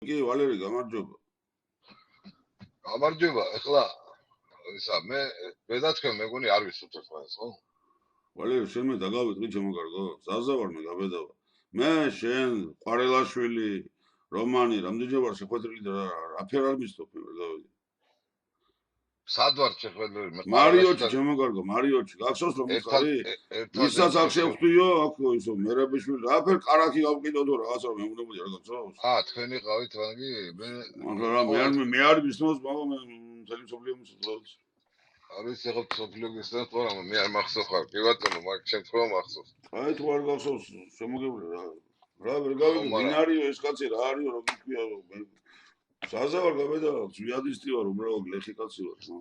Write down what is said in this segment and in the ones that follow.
კი ვალერი გამარჯობა. გამარჯობა, ეხლა ისა მე და თქვენ მეგონი არ ვისურვებთ ყველას, ხო? ვალერი შენ მე დაგავიწყდი ჩემო კარგო. ზაზა ვარ მე გაბედავა. მე შენ ყვარელაშვილი რომანი რამდენჯერ შეხვედრილი და რაფერ არ მისწოფ მე გავიდი. სად ვარ შეხვედრილი? მე მარიოჩი ჩემო კარგო, მარიოჩი. გახსოვს რომ ხარი? ისაც აქ შევხვდიო, აქ ისო მერაბიშვილი რაფერ კარაქი გავყიდო თუ რაღაცა მეუბნებოდი რა გახსოვს? თქვენი ყავით ვანგი მე არ მისნოს მამა მე მთელი სოფლიო მისწოდს. არის ეხლა სოფლიო გესწრაფ რა მე არ მახსოვს ხარ. კი ბატონო, მაგ შემთხვევა მახსოვს. აი თუ არ გახსოვს, შემოგევლე რა. რა ვერ გავიგე, მინარიო ეს კაცი რა არისო რომ გიქვია რომ ზაზა ვარ გაბედავა, ზვიადისტი ვარ, უბრალოდ ლეხი კაცი ვარ, ხო?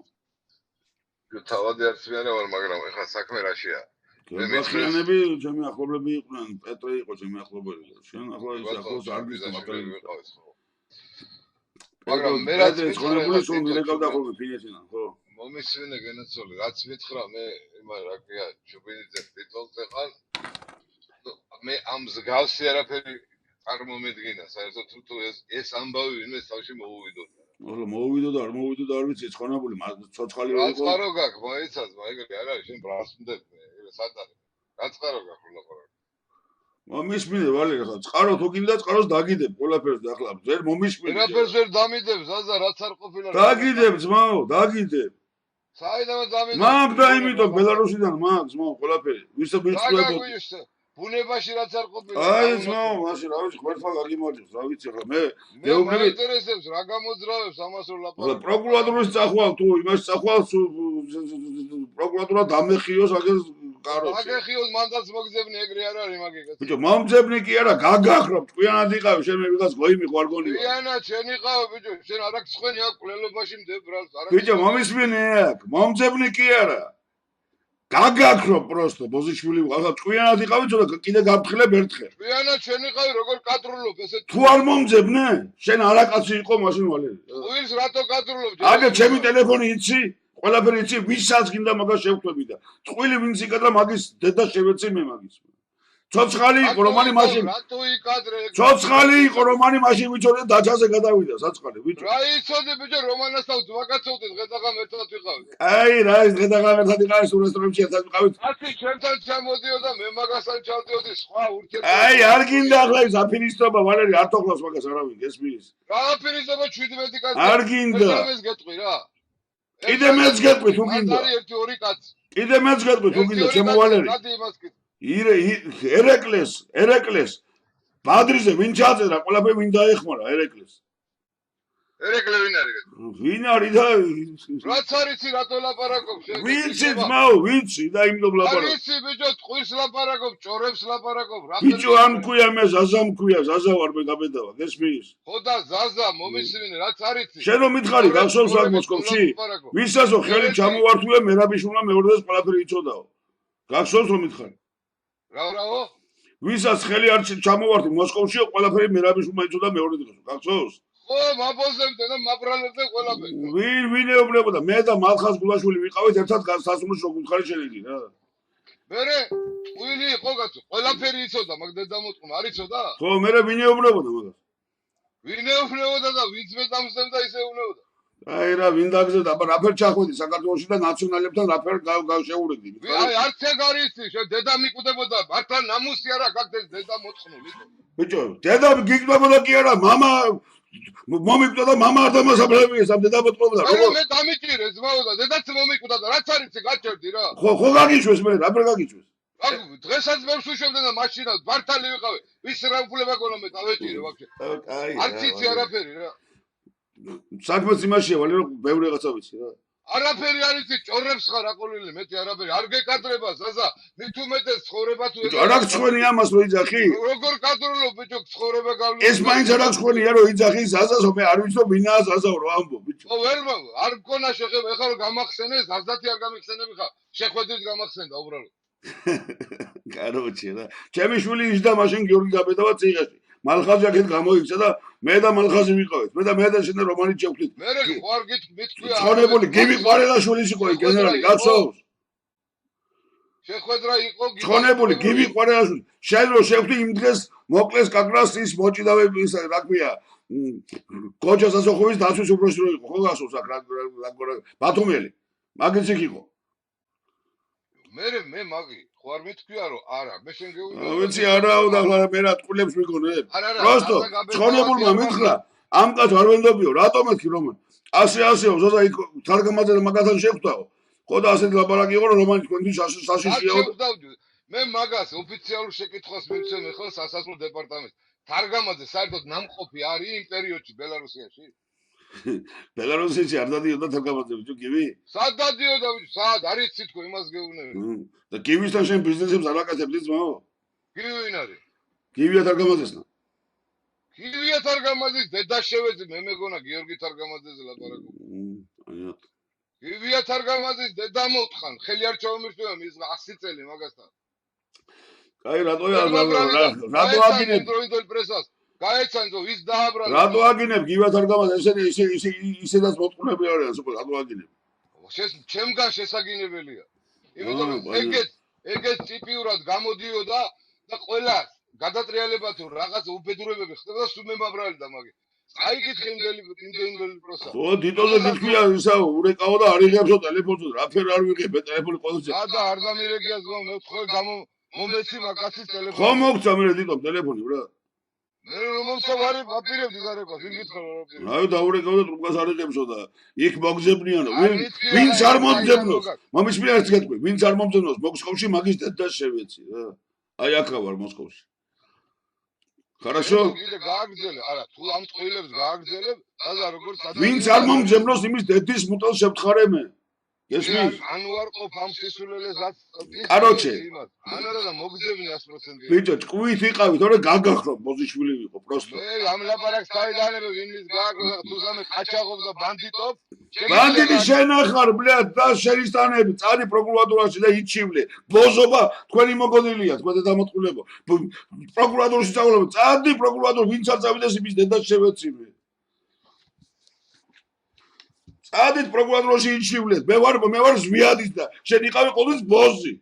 თავადი არც მე არა ვარ, მაგრამ ეხლა საქმე რაშია? მეხიანები ჩემი ახლობლები იყვნენ, პეტრე იყო ჩემი ახლობელი. შენ ახლა ის ახლოს არ გისმა მაგალითად. მაგრამ მე რაც მიცხრებული სულ მირეკავდა ხოლმე ფინეთიდან, ხო? მომისვენე გენაცოლი, რაც მითხრა მე იმა რა ქვია, ჩუბინიძე პიტოლზე ხარ. მე ამ მსგავსი არაფერი არ მომედგინა, საერთოდ თუ ეს ამბავი ვინმე თავში მოუვიდოდა. ეხლა მოუვიდოდა, არ მოუვიდოდა, არ ვიცი, ცხონებული, ცოცხალი იყო. რა წყარო გაქვს, მოიცած, მაგარი არ არის, შენ ბრასუნდებ მე, სად არის? რა წყარო გაქვს ხოლმე? მომისმინე ვალე ხა, წყარო თუ გინდა, წყაროს დაგიდებ ყველაფერს და ახლა ვერ მომისმინე. ყველაფერს ვერ დამიდებ, ზაზა, რაც არ ყოფილა. დაგიდებ, ძმაო, დაგიდებ. საიდანო დამიდებ? მაგ და იმიტომ ბელარუსიდან მაგ, ძმაო, ყველაფერი. ვისო ვიცი. ბუნებაში რაც არ ყოფილა. აი ძმაო, მაშინ რა ვიცი, ხმერთმა გაგიმარჯოს, რა ვიცი ახლა მე მეუბნები ინტერესებს რა გამოძრავებს ამას რომ ლაპარაკობ. პროკურატურის წახვალ თუ იმას წახვალ პროკურატურა დამეხიოს აგერ კაროც. აგეხიოს მანდაც მოგზებნი ეგრე არ არის მაგეკაც. ბიჭო, მომძებნი კი არა, გაგახრობ, კვიანად იყავი, შენ მე ვიღაც გოიმი ხوارგონი. კვიანად შენ იყავ, ბიჭო, შენ არ აქვს ხვენი აქ ყლელობაში მდებრალს, არ აქვს. ბიჭო, მომისმინე აქ, მომძებნი კი არა. გაგახრობ პროსტო, ბოზიშვილი ვიღაცა კვიანად იყავი, ცოტა კიდე გაფრთხილებ ერთხელ. კვიანად შენ იყავი, როგორ კადრულობ ესე? თუ არ მომძებნე, შენ არაკაცი იყო მაშინ ვალე. უილს რატო კადრულობ? აგე ჩემი ტელეფონი იცი? ყველაფერი იცი, ვისაც გინდა მაგას შევხვდები და წყვილი ვინც იკადრა მაგის დედა შევეცი მე მაგის. ცოცხალი იყო რომანი მაშინ. რატო იკადრე? ცოცხალი იყო რომანი მაშინ ვიცოდე დაჩაზე გადავიდა საწყალი ბიჭო. რა იცოდე ბიჭო რომანასთან ვაკაცოვდე დღედაღამ ერთად ვიყავით. აი რა ის დღედაღამ ერთად იყავით რესტორანში ერთად ვიყავით. ათი ჩვენთან ჩამოდიოდა მე მაგასთან ჩავდიოდი სხვა ურთიერთობა. აი არ გინდა ახლა ის აფინისტობა ვალერი არ თოხლავს მაგას არავინ გესმის. რა აფინისტობა 17 კაცი. არ გინდა. ეს გეტყვი რა. კიდე მეც გეტყვი თუ გინდა. არის 1-2 კაცი. კიდე მეც გეტყვი თუ გინდა ჩემო ვალერი. ერეკლეს ბადრიზე ვინ ჩაწერა ყველაფერი ვინ დაეხმარა ერეკლეს ერეკლე ვინ არის ვინ არის და რაც არიცი რატო ლაპარაკობ შენ ვიცი ძმაო ვიცი და იმდომ ლაპარაკობ არიცი ბიჭო ტყვის ლაპარაკობ ჭორებს ლაპარაკობ რა ბიჭო ამ ქვია მე ზაზა მქვია ზაზა ვარ მე გაბედავა გესმის ხო და ზაზა მომისმინე რაც არიცი შენ რომ მითხარი გახსოვს აქ მოსკოვში ვისასო ხელი ჩამოვართულე მერაბიშვილმა მეორედაც ყველაფერი იცოდაო გახსოვს რომ მითხარი რაო? ვისაც ხელი არ ჩამოვარდი მოსკოვშიო ყველაფერი მერაბიშვილმა იცოდა მეორე დღეს. გახსოვს? ხო, მაბოზებდნენ და მაბრალებდნენ ყველაფერი. ვინ ეუბნებოდა? მე და მალხაზ გულაშვილი ვიყავით ერთად სასმულში რო გითხარი შელიდი რა. მერე ტყვილი იყო კაცო, ყველაფერი იცოდა, მაგ დედამოწყმა არ იცოდა? ხო, მერე ვინ ეუბნებოდა მაგას? ვინ ეუბნებოდა და ვინც მე დამსდევდა ის ეუბნებოდა. აი რა, ვინ დაგზევდა, აბა რაფერ ჩახვედი საქართველოში და ნაციონალებთან რაფერ გავშეურედი. აი არც ეგ არის ის, შენ დედა მიკუდებოდა, მართლა ნამუსი არა გაგდეს დედა მოწნული. ბიჭო, დედა გიგდებოდა კი არა, мама მომიკვდა და мама არ დამასაბლებია სამ დედა მოწმობდა. აი მე დამიჭირე ზმაო და დედაც მომიკვდა და რაც არის გაჭერდი რა. ხო გაგიშვეს მე, რაფერ გაგიშვეს? დღესაც მე ვსუშვებდნენ და მაშინაც ბართალი ვიყავი. ვის რა უფლება გქონდა მე დავეჭირე ვაფშე. არც იცი არაფერი რა. საქმეც იმაშია, ვალე რომ ბევრი რაღაცა ვიცი რა. არაფერი არ იცი, ჭორებს ხარ აყოლილი, მეტი არაფერი. არ გეკადრება, ზაზა. მით უმეტეს ცხოვრება თუ ეგ. არ აქვს ხვენი ამას რო იძახი? როგორ კადრულობ ბიჭო, ცხოვრება გავლი. ეს მაინც არ აქვს ხვენია რო იძახი ზაზასო, მე არ ვიცი რომ ვინაა ზაზაო რო ამბო ბიჭო. ხო ვერ არ მქონა შეხება, ეხლა რომ გამახსენე, ზარზათი არ გამიხსენები ხარ. შეხვედრით გამახსენდა უბრალოდ. კაროჩე რა. ჩემი შვილი იჯდა მაშინ გიორგი გაბედავა ციხეში. მალხაზი აქეთ გამოიქცა და მე და მალხაზი ვიყავით. მე და შენ რომანი ჩევხდით. მე ხوار გითქვია. ცხონებული გიმი ყვარელაშვილის იყო გენერალი, გახსოვს? შეხვედრა იყო ცხონებული გივი ყვარეაშვილი შენ რო შევხვდი იმ დღეს მოკლეს კაკრას ის მოჭიდავები ის რა ქვია კოჯას ასოხოვის დაცვის უფროსი რო იყო ხო გასულს აქ რა ბათუმელი მაგიც იქ იყო მე მაგი ხო არ მეთქვია რომ არა მე შენ გეუბნები ვიცი არაო და მე რა ტყულებს მიგონე პროსტო ცხონებულმა მითხრა ამ კაც არ ვენდობიო რატო მეთქი რომ ასეო ზოზა იქ თარგმანზე და მაგათან შეხვდაო ხო და ასეთი ლაპარაკი იყო რომ რომანი თქვენთვის საშიშია მე მაგას ოფიციალურ შეკითხვას მივცემ ხო სასაზღვრო დეპარტამენტს თარგმანზე საერთოდ ნამყოფი არის იმ პერიოდში ბელარუსიაში ბელარუსში არ დადიოდა თარგმანზე ბიჭო გივი სად დადიოდა ბიჭო სად არის თქო იმას გეუბნები და გივისთან შენ ბიზნესებს არ აკეთებ ძმაო გივი ვინ არის გივია თარგმანზესნა გივია თარგმანზის დედა შევეძი მე მეგონა გიორგი თარგმანზეზე ლაპარაკობ გივია თარგმანზის დედა მოთხან ხელი არ ჩაომირთვია მის 100 წელი მაგასთან კაი რატო აგინებ დროინდელ პრესას გაეცანო ვის დააბრალე რატო აგინებ გივია თარგმანზე ისედაც მოტყუნები არიან უკვე რატო აგინებ ჩემგან შესაგინებელია იმიტომ რომ ეგეც ტიპიურად გამოდიოდა და ყველა გადატრიალება თუ რაღაც უბედურებები ხდება სულ მემაბრალდა მაგე აიკითხე იმდენი პროსა ხო დიტოზე გითქვია ისა ურეკაო და არიღებსო ტელეფონზე რაფერ არ ვიღებ ტელეფონი ყოველთვის და არ დამირეკიას გო მე თქვენ მომეცი მაგაცის ტელეფონი ხო მოგცა მე დიტომ ტელეფონი ბრა მე რომ მომსავარი აპირებდი გარეკვა ვინ გითხრა რა აპირებ აი დაურეკავ და ტრუბკას არიღებსო და იქ მოგზებნიანო ვინც არ მომძებნოს მომისმია ერთ გეტყვი ვინც არ მომძებნოს მოსკოვში მაგის დედა შევეცი რა აი აქა ვარ მოსკოვში Хорошо? არა, თუ ამ წყვილებს გააგრძელებ, და როგორც ვინც არ მომძებნოს იმის დედის მუტალს შევთხარე მე. გესმის? ანუ არ ყოფ ამ სისულელესაც. კაროჩე. ანუ რა მოგძებნი 100%. ბიჭო, ჭკვით იყავი, თორე გაგახრობ, მოძიშვილი ვიყო, პროსტო. მე ამ ლაპარაკს დაიდანებ, ვინმის გააგზავნა, თუ სამე ყაჩაღობ და ბანდიტობ. ბანდიტი შენ ახარ, ბლად, და შენისტანები, წარი პროკურატურაში და იჩივლე. ბოზობა თქვენი მოგონილია, თქვენ და დამოტყულებო. პროკურატურაში წავალობ, წადი პროკურატურ, ვინც არ წავიდეს იმის დედას შევეციმე. წადით პროკურატურაში იჩივლეთ. მე ვარ ზვიადის და შენ იყავი ყოველთვის ბოზი.